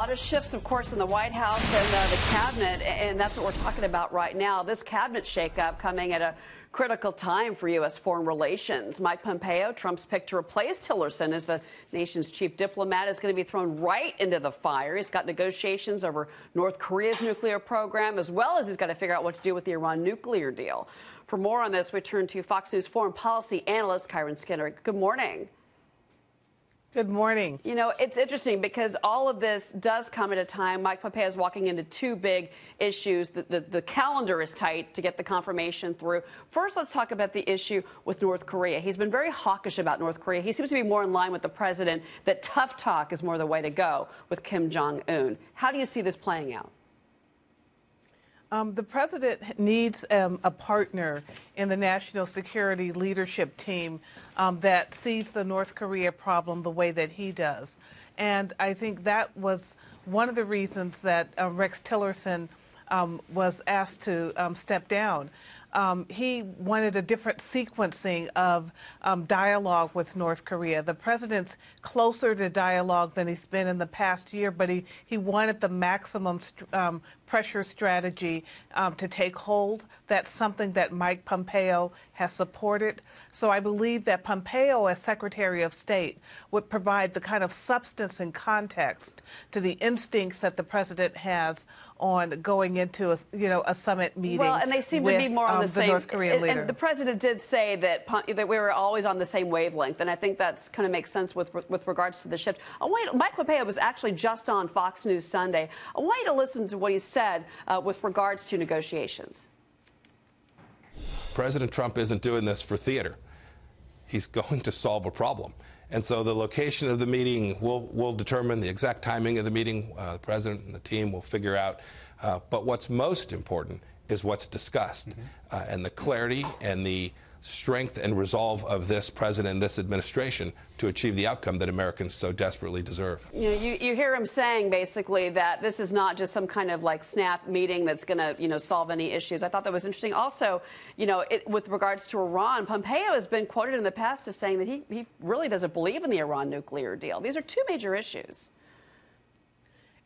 A lot of shifts, of course, in the White House and the cabinet, and that's what we're talking about right now. This cabinet shakeup coming at a critical time for U.S. foreign relations. Mike Pompeo, Trump's pick to replace Tillerson as the nation's chief diplomat, is going to be thrown right into the fire. He's got negotiations over North Korea's nuclear program, as well as he's got to figure out what to do with the Iran nuclear deal. For more on this, we turn to Fox News foreign policy analyst Kiron Skinner. Good morning. Good morning. You know, it's interesting because all of this does come at a time. Mike Pompeo is walking into two big issues. The calendar is tight to get the confirmation through. First, let's talk about the issue with North Korea. He's been very hawkish about North Korea. He seems to be more in line with the president that tough talk is more the way to go with Kim Jong-un. How do you see this playing out? The president needs a partner in the national security leadership team that sees the North Korea problem the way that he does. And I think that was one of the reasons that Rex Tillerson was asked to step down. He wanted a different sequencing of dialogue with North Korea. The president's closer to dialogue than he's been in the past year, but he wanted the maximum pressure strategy to take hold. That's something that Mike Pompeo has supported. So I believe that Pompeo, as Secretary of State, would provide the kind of substance and context to the instincts that the president has on going into a summit meeting. Well, and they seem to be more on the same. North Korean leader. And the president did say that we were always on the same wavelength, and I think that's kind of makes sense with regards to the shift. Mike Pompeo was actually just on Fox News Sunday. I want you to listen to what he said with regards to negotiations. President Trump isn't doing this for theater. He's going to solve a problem. And so the location of the meeting will determine the exact timing of the meeting. The president and the team will figure out. But what's most important is what's discussed. And the clarity and the strength and resolve of this president and this administration to achieve the outcome that Americans so desperately deserve. You know, you hear him saying basically that this is not just some kind of like snap meeting that's going to, solve any issues. I thought that was interesting. Also, with regards to Iran, Pompeo has been quoted in the past as saying that he really doesn't believe in the Iran nuclear deal. These are two major issues.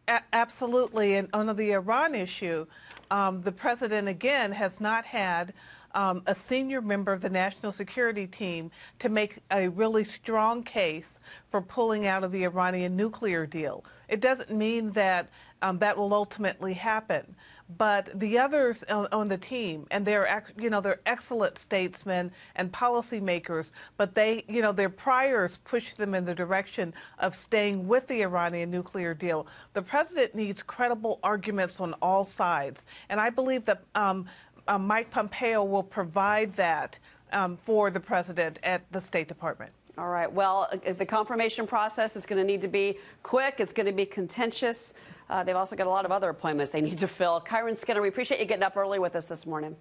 Absolutely. And on the Iran issue, the president, again, has not had a senior member of the national security team to make a really strong case for pulling out of the Iranian nuclear deal. It doesn't mean that that will ultimately happen. But the others on the team, and they're excellent statesmen and policymakers, but their priors push them in the direction of staying with the Iranian nuclear deal. The president needs credible arguments on all sides, and I believe that Mike Pompeo will provide that for the president at the State Department. All right. Well, the confirmation process is going to need to be quick. It's going to be contentious. They've also got a lot of other appointments they need to fill. Kiron Skinner, we appreciate you getting up early with us this morning.